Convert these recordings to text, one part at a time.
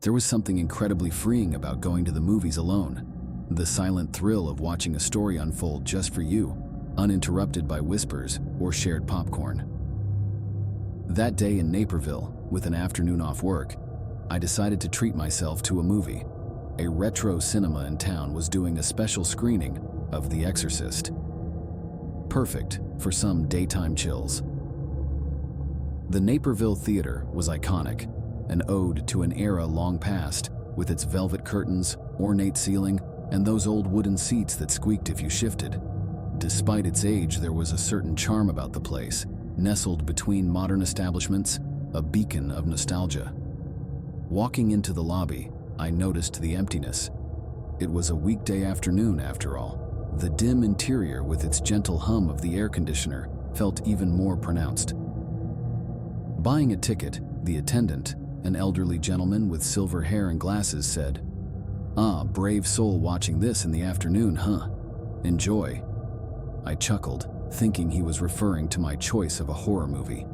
There was something incredibly freeing about going to the movies alone. The silent thrill of watching a story unfold just for you, uninterrupted by whispers or shared popcorn. That day in Naperville, with an afternoon off work, I decided to treat myself to a movie. A retro cinema in town was doing a special screening of The Exorcist. Perfect for some daytime chills. The Naperville Theater was iconic, an ode to an era long past, with its velvet curtains, ornate ceiling, and those old wooden seats that squeaked if you shifted. Despite its age, there was a certain charm about the place, nestled between modern establishments, a beacon of nostalgia. Walking into the lobby, I noticed the emptiness. It was a weekday afternoon, after all. The dim interior with its gentle hum of the air conditioner felt even more pronounced. Buying a ticket, the attendant, an elderly gentleman with silver hair and glasses, said, "Ah, brave soul watching this in the afternoon, huh? Enjoy." I chuckled, thinking he was referring to my choice of a horror movie.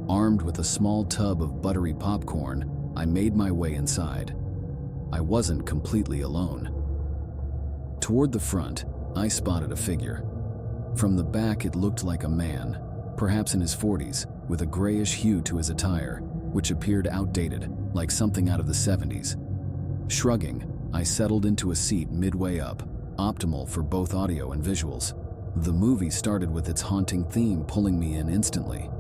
Armed with a small tub of buttery popcorn, I made my way inside. I wasn't completely alone. Toward the front, I spotted a figure. From the back, it looked like a man, perhaps in his 40s, with a grayish hue to his attire, which appeared outdated, like something out of the 70s. Shrugging, I settled into a seat midway up, optimal for both audio and visuals. The movie started with its haunting theme pulling me in instantly.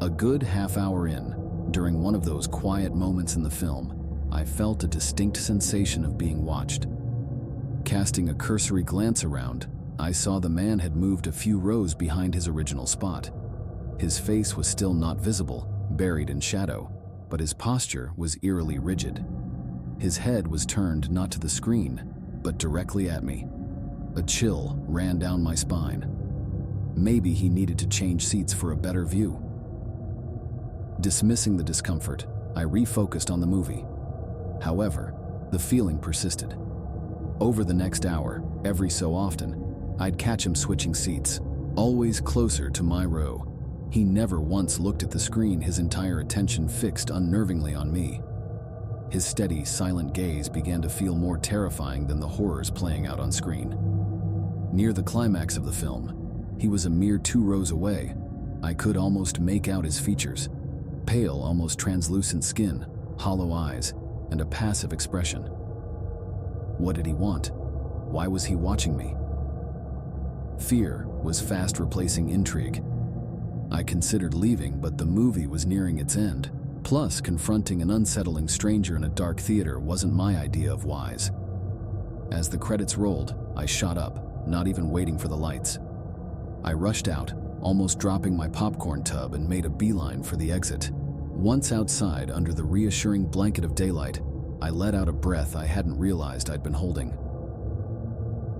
A good half hour in, during one of those quiet moments in the film, I felt a distinct sensation of being watched. Casting a cursory glance around, I saw the man had moved a few rows behind his original spot. His face was still not visible, buried in shadow, but his posture was eerily rigid. His head was turned not to the screen, but directly at me. A chill ran down my spine. Maybe he needed to change seats for a better view. Dismissing the discomfort, I refocused on the movie. However, the feeling persisted. Over the next hour, every so often, I'd catch him switching seats, always closer to my row. He never once looked at the screen, his entire attention fixed unnervingly on me. His steady, silent gaze began to feel more terrifying than the horrors playing out on screen. Near the climax of the film, he was a mere 2 rows away. I could almost make out his features. Pale, almost translucent skin, hollow eyes, and a passive expression. What did he want? Why was he watching me? Fear was fast replacing intrigue. I considered leaving, but the movie was nearing its end. Plus, confronting an unsettling stranger in a dark theater wasn't my idea of wise. As the credits rolled, I shot up, not even waiting for the lights. I rushed out, almost dropping my popcorn tub, and made a beeline for the exit. Once outside, under the reassuring blanket of daylight, I let out a breath I hadn't realized I'd been holding.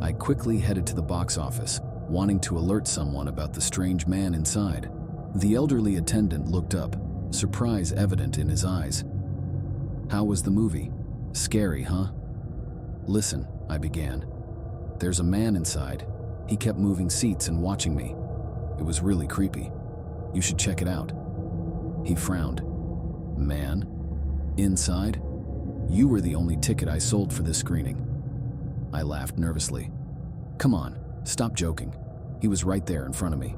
I quickly headed to the box office, wanting to alert someone about the strange man inside. The elderly attendant looked up, surprise evident in his eyes. "How was the movie? Scary, huh?" "Listen," I began. "There's a man inside. He kept moving seats and watching me. It was really creepy. You should check it out." He frowned. "Man? Inside? You were the only ticket I sold for this screening." I laughed nervously. "Come on, stop joking. He was right there in front of me."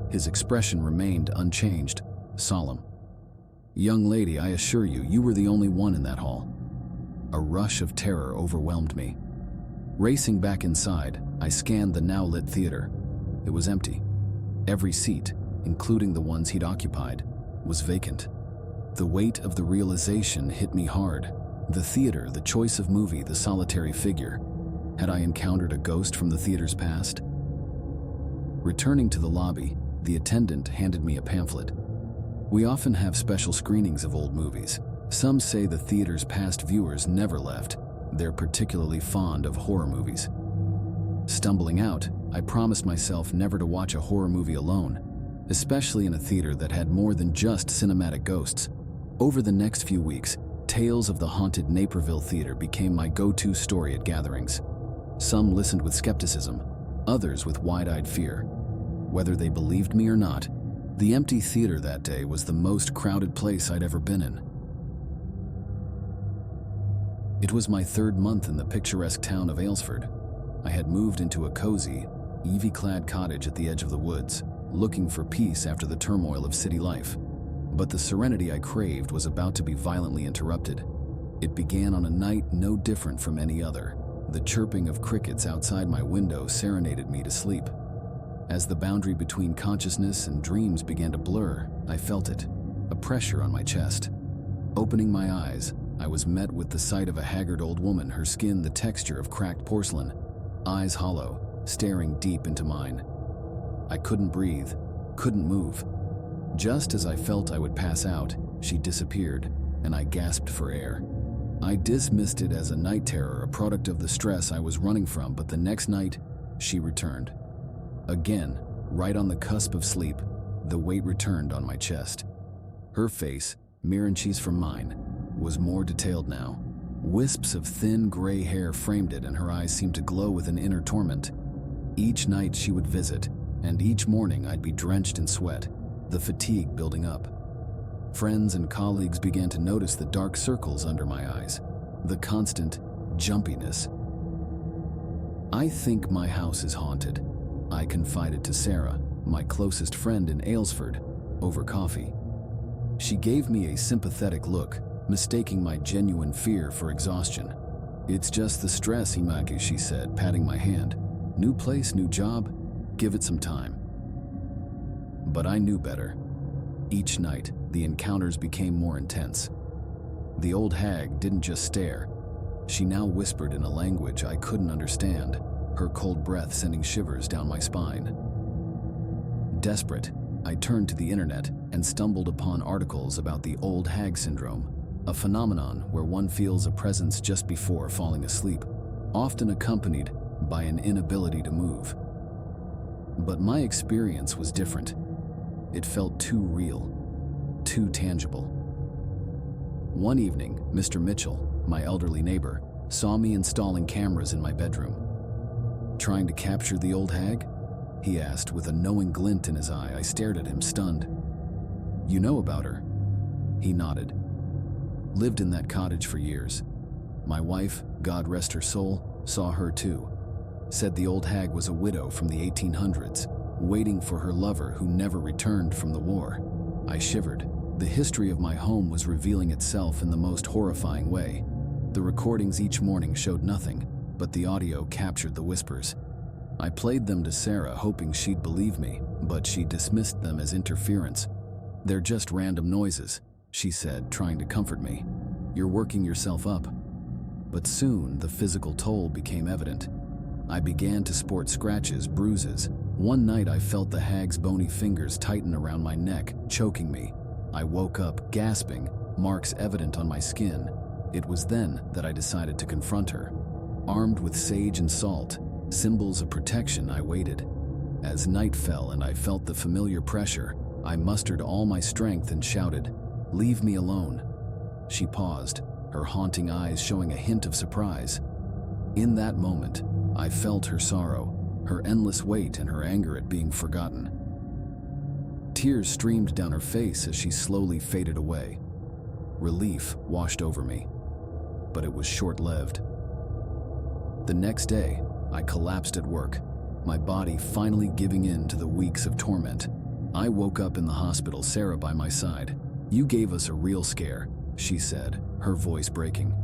His expression remained unchanged, solemn. "Young lady, I assure you, you were the only one in that hall." A rush of terror overwhelmed me. Racing back inside, I scanned the now-lit theater. It was empty. Every seat, including the ones he'd occupied, was vacant. The weight of the realization hit me hard. The theater, the choice of movie, the solitary figure. Had I encountered a ghost from the theater's past? Returning to the lobby, the attendant handed me a pamphlet. "We often have special screenings of old movies. Some say the theater's past viewers never left. They're particularly fond of horror movies." Stumbling out, I promised myself never to watch a horror movie alone, especially in a theater that had more than just cinematic ghosts. Over the next few weeks, tales of the haunted Naperville Theater became my go-to story at gatherings. Some listened with skepticism, others with wide-eyed fear. Whether they believed me or not, the empty theater that day was the most crowded place I'd ever been in. It was my 3rd month in the picturesque town of Aylesford. I had moved into a cozy, ivy-clad cottage at the edge of the woods, looking for peace after the turmoil of city life. But the serenity I craved was about to be violently interrupted. It began on a night no different from any other. The chirping of crickets outside my window serenaded me to sleep. As the boundary between consciousness and dreams began to blur, I felt it, a pressure on my chest. Opening my eyes, I was met with the sight of a haggard old woman, her skin the texture of cracked porcelain, eyes hollow, staring deep into mine. I couldn't breathe, couldn't move. Just as I felt I would pass out, she disappeared, and I gasped for air. I dismissed it as a night terror, a product of the stress I was running from, but the next night, she returned. Again, right on the cusp of sleep, the weight returned on my chest. Her face, mere inches from mine, was more detailed now. Wisps of thin gray hair framed it, and her eyes seemed to glow with an inner torment. Each night she would visit, and each morning I'd be drenched in sweat, the fatigue building up. Friends and colleagues began to notice the dark circles under my eyes, the constant jumpiness. "I think my house is haunted," I confided to Sarah, my closest friend in Aylesford, over coffee. She gave me a sympathetic look, mistaking my genuine fear for exhaustion. "It's just the stress, Himaki," she said, patting my hand. "New place, new job. Give it some time." But I knew better. Each night, the encounters became more intense. The old hag didn't just stare. She now whispered in a language I couldn't understand, her cold breath sending shivers down my spine. Desperate, I turned to the internet and stumbled upon articles about the old hag syndrome, a phenomenon where one feels a presence just before falling asleep, often accompanied by an inability to move. But my experience was different. It felt too real, too tangible. One evening, Mr. Mitchell, my elderly neighbor, saw me installing cameras in my bedroom. "Trying to capture the old hag?" he asked with a knowing glint in his eye. I stared at him, stunned. "You know about her?" He nodded. "Lived in that cottage for years. My wife, God rest her soul, saw her too. Said the old hag was a widow from the 1800s, waiting for her lover who never returned from the war." I shivered. The history of my home was revealing itself in the most horrifying way. The recordings each morning showed nothing, but the audio captured the whispers. I played them to Sarah, hoping she'd believe me, but she dismissed them as interference. "They're just random noises," she said, trying to comfort me. "You're working yourself up." But soon the physical toll became evident. I began to sport scratches, bruises. One night I felt the hag's bony fingers tighten around my neck, choking me. I woke up, gasping, marks evident on my skin. It was then that I decided to confront her. Armed with sage and salt, symbols of protection, I waited. As night fell and I felt the familiar pressure, I mustered all my strength and shouted, "Leave me alone." She paused, her haunting eyes showing a hint of surprise. In that moment, I felt her sorrow, her endless weight, and her anger at being forgotten. Tears streamed down her face as she slowly faded away. Relief washed over me, but it was short-lived. The next day, I collapsed at work, my body finally giving in to the weeks of torment. I woke up in the hospital, Sarah by my side. "You gave us a real scare," she said, her voice breaking.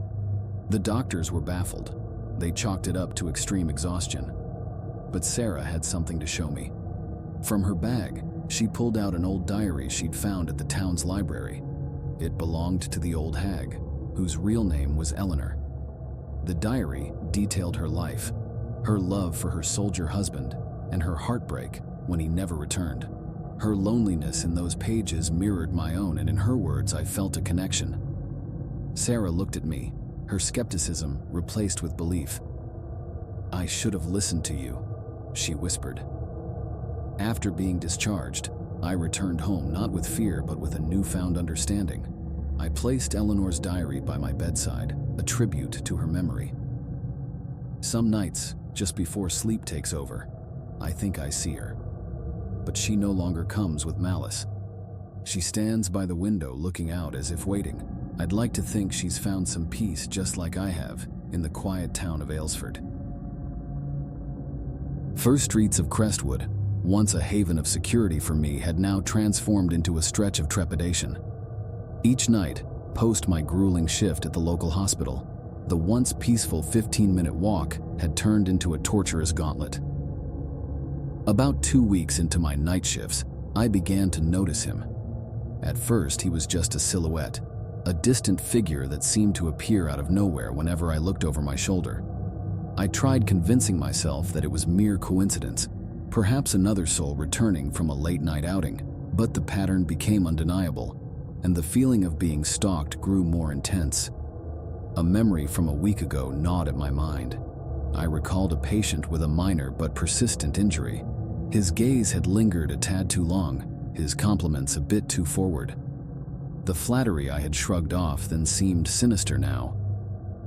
The doctors were baffled. They chalked it up to extreme exhaustion. But Sarah had something to show me. From her bag, she pulled out an old diary she'd found at the town's library. It belonged to the old hag, whose real name was Eleanor. The diary detailed her life, her love for her soldier husband, and her heartbreak when he never returned. Her loneliness in those pages mirrored my own, and in her words, I felt a connection. Sarah looked at me, her skepticism replaced with belief. "I should have listened to you," she whispered. After being discharged, I returned home not with fear but with a newfound understanding. I placed Eleanor's diary by my bedside, a tribute to her memory. Some nights, just before sleep takes over, I think I see her. But she no longer comes with malice. She stands by the window looking out as if waiting, I'd like to think she's found some peace just like I have in the quiet town of Aylesford. First streets of Crestwood, once a haven of security for me, had now transformed into a stretch of trepidation. Each night, post my grueling shift at the local hospital, the once peaceful 15-minute walk had turned into a torturous gauntlet. About 2 weeks into my night shifts, I began to notice him. At first, he was just a silhouette, a distant figure that seemed to appear out of nowhere whenever I looked over my shoulder. I tried convincing myself that it was mere coincidence, perhaps another soul returning from a late-night outing, but the pattern became undeniable, and the feeling of being stalked grew more intense. A memory from a week ago gnawed at my mind. I recalled a patient with a minor but persistent injury. His gaze had lingered a tad too long, his compliments a bit too forward. The flattery I had shrugged off then seemed sinister now.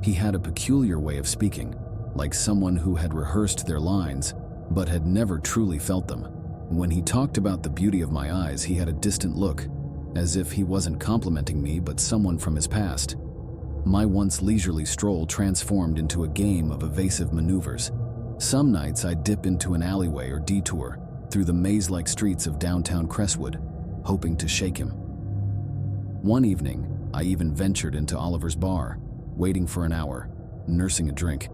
He had a peculiar way of speaking, like someone who had rehearsed their lines, but had never truly felt them. When he talked about the beauty of my eyes, he had a distant look, as if he wasn't complimenting me but someone from his past. My once leisurely stroll transformed into a game of evasive maneuvers. Some nights I'd dip into an alleyway or detour through the maze-like streets of downtown Crestwood, hoping to shake him. One evening, I even ventured into Oliver's bar, waiting for an hour, nursing a drink.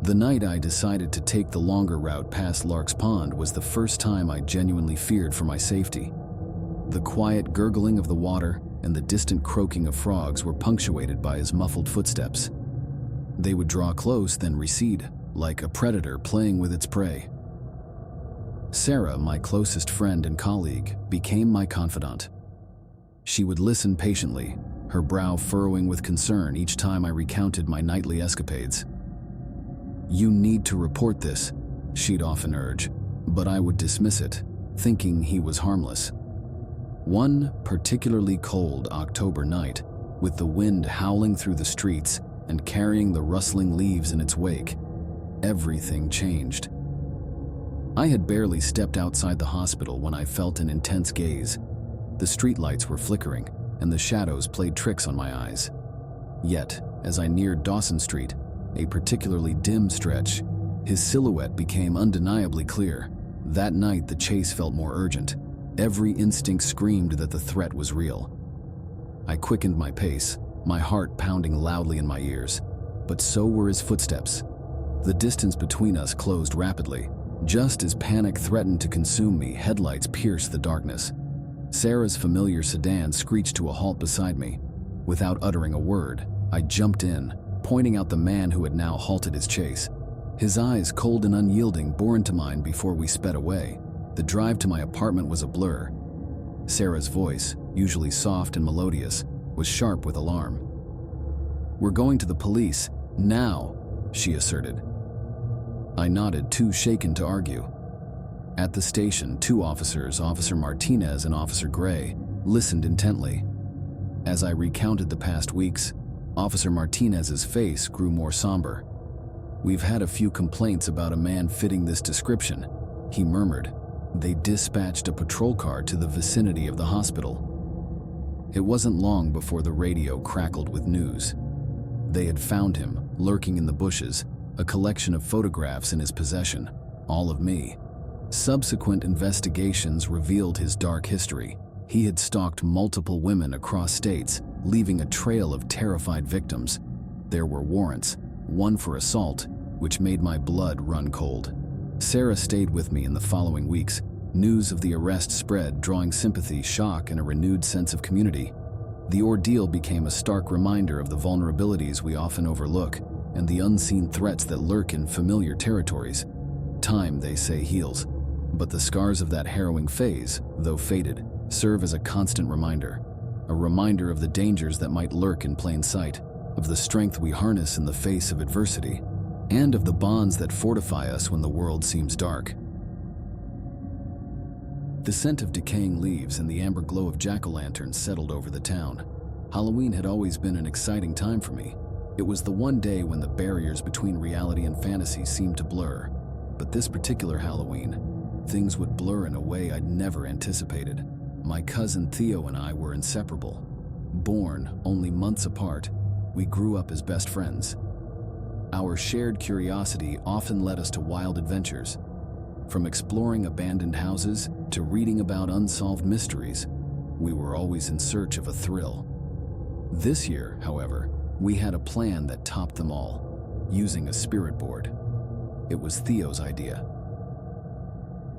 The night I decided to take the longer route past Lark's Pond was the first time I genuinely feared for my safety. The quiet gurgling of the water and the distant croaking of frogs were punctuated by his muffled footsteps. They would draw close, then recede, like a predator playing with its prey. Sarah, my closest friend and colleague, became my confidant. She would listen patiently, her brow furrowing with concern each time I recounted my nightly escapades. "You need to report this," she'd often urge, but I would dismiss it, thinking he was harmless. One particularly cold October night, with the wind howling through the streets and carrying the rustling leaves in its wake, everything changed. I had barely stepped outside the hospital when I felt an intense gaze. The streetlights were flickering, and the shadows played tricks on my eyes. Yet, as I neared Dawson Street, a particularly dim stretch, his silhouette became undeniably clear. That night, the chase felt more urgent. Every instinct screamed that the threat was real. I quickened my pace, my heart pounding loudly in my ears, but so were his footsteps. The distance between us closed rapidly. Just as panic threatened to consume me, headlights pierced the darkness. Sarah's familiar sedan screeched to a halt beside me. Without uttering a word, I jumped in, pointing out the man who had now halted his chase. His eyes, cold and unyielding, bore into mine before we sped away. The drive to my apartment was a blur. Sarah's voice, usually soft and melodious, was sharp with alarm. "We're going to the police, now," she asserted. I nodded, too shaken to argue. At the station, two officers, Officer Martinez and Officer Gray, listened intently. As I recounted the past weeks, Officer Martinez's face grew more somber. "We've had a few complaints about a man fitting this description," he murmured. "They dispatched a patrol car to the vicinity of the hospital." It wasn't long before the radio crackled with news. They had found him, lurking in the bushes, a collection of photographs in his possession, all of me. Subsequent investigations revealed his dark history. He had stalked multiple women across states, leaving a trail of terrified victims. There were warrants, one for assault, which made my blood run cold. Sarah stayed with me in the following weeks. News of the arrest spread, drawing sympathy, shock, and a renewed sense of community. The ordeal became a stark reminder of the vulnerabilities we often overlook and the unseen threats that lurk in familiar territories. Time, they say, heals, but the scars of that harrowing phase, though faded, serve as a constant reminder. A reminder of the dangers that might lurk in plain sight, of the strength we harness in the face of adversity, and of the bonds that fortify us when the world seems dark. The scent of decaying leaves and the amber glow of jack-o'-lanterns settled over the town. Halloween had always been an exciting time for me. It was the one day when the barriers between reality and fantasy seemed to blur. But this particular Halloween, things would blur in a way I'd never anticipated. My cousin Theo and I were inseparable. Born only months apart, we grew up as best friends. Our shared curiosity often led us to wild adventures, from exploring abandoned houses to reading about unsolved mysteries. We were always in search of a thrill. This year, however, we had a plan that topped them all, using a spirit board. It was Theo's idea.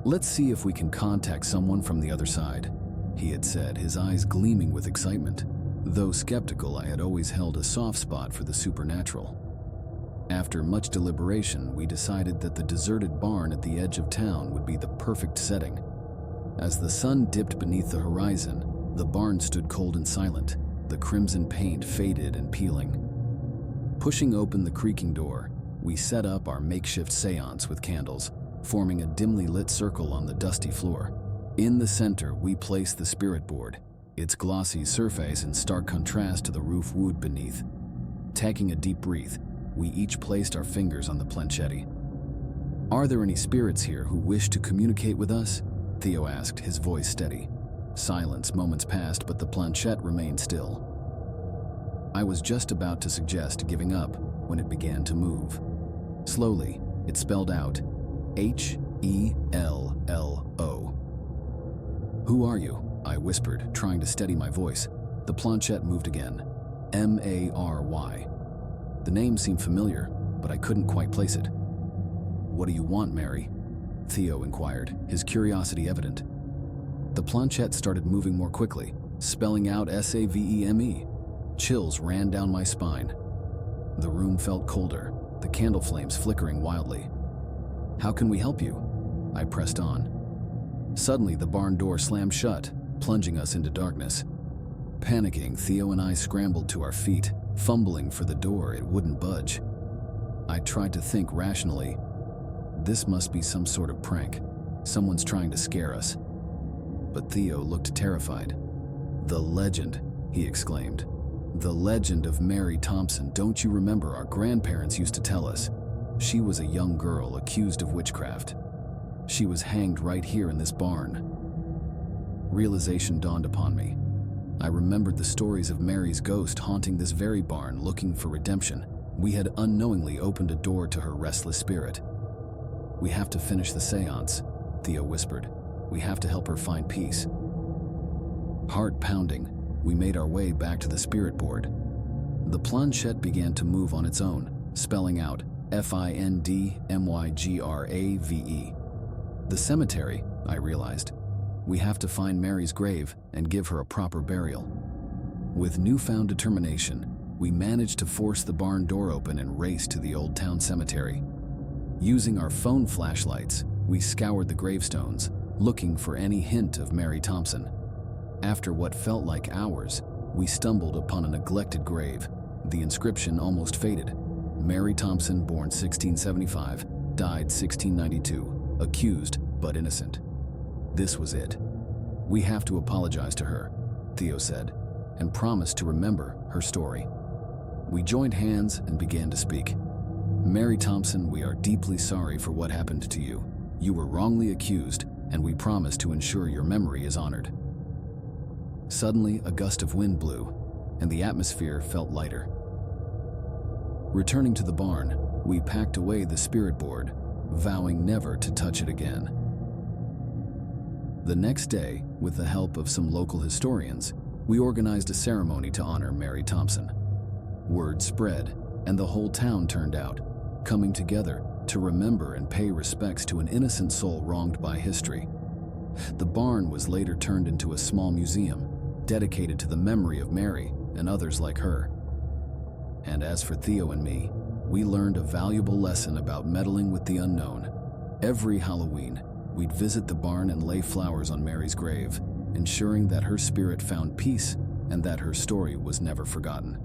"Let's see if we can contact someone from the other side," he had said, his eyes gleaming with excitement. Though skeptical, I had always held a soft spot for the supernatural. After much deliberation, we decided that the deserted barn at the edge of town would be the perfect setting. As the sun dipped beneath the horizon, the barn stood cold and silent, the crimson paint faded and peeling. Pushing open the creaking door, we set up our makeshift seance with candles, forming a dimly lit circle on the dusty floor. In the center, we placed the spirit board, its glossy surface in stark contrast to the roof wood beneath. Taking a deep breath, we each placed our fingers on the planchette. "Are there any spirits here who wish to communicate with us?" Theo asked, his voice steady. Silence. Moments passed, but the planchette remained still. I was just about to suggest giving up when it began to move. Slowly, it spelled out, H-E-L-L-O. "Who are you?" I whispered, trying to steady my voice. The planchette moved again. M-A-R-Y. The name seemed familiar, but I couldn't quite place it. "What do you want, Mary?" Theo inquired, his curiosity evident. The planchette started moving more quickly, spelling out S-A-V-E-M-E. Chills ran down my spine. The room felt colder, the candle flames flickering wildly. "How can we help you?" I pressed on. Suddenly, the barn door slammed shut, plunging us into darkness. Panicking, Theo and I scrambled to our feet. Fumbling for the door, it wouldn't budge. I tried to think rationally. This must be some sort of prank. Someone's trying to scare us. But Theo looked terrified. "The legend," he exclaimed. "The legend of Mary Thompson. Don't you remember our grandparents used to tell us? She was a young girl accused of witchcraft. She was hanged right here in this barn." Realization dawned upon me. I remembered the stories of Mary's ghost haunting this very barn looking for redemption. We had unknowingly opened a door to her restless spirit. "We have to finish the seance," Theo whispered. "We have to help her find peace." Heart pounding, we made our way back to the spirit board. The planchette began to move on its own, spelling out F-I-N-D-M-Y-G-R-A-V-E. "The cemetery," I realized. "We have to find Mary's grave and give her a proper burial." With newfound determination, we managed to force the barn door open and race to the old town cemetery. Using our phone flashlights, we scoured the gravestones, looking for any hint of Mary Thompson. After what felt like hours, we stumbled upon a neglected grave. The inscription almost faded. "Mary Thompson, born 1675, died 1692, accused but innocent." This was it. "We have to apologize to her," Theo said, and promised to remember her story. We joined hands and began to speak. "Mary Thompson, we are deeply sorry for what happened to you. You were wrongly accused, and we promise to ensure your memory is honored." Suddenly, a gust of wind blew, and the atmosphere felt lighter. Returning to the barn, we packed away the spirit board, vowing never to touch it again. The next day, with the help of some local historians, we organized a ceremony to honor Mary Thompson. Word spread, and the whole town turned out, coming together to remember and pay respects to an innocent soul wronged by history. The barn was later turned into a small museum, dedicated to the memory of Mary and others like her. And as for Theo and me, we learned a valuable lesson about meddling with the unknown. Every Halloween, we'd visit the barn and lay flowers on Mary's grave, ensuring that her spirit found peace and that her story was never forgotten.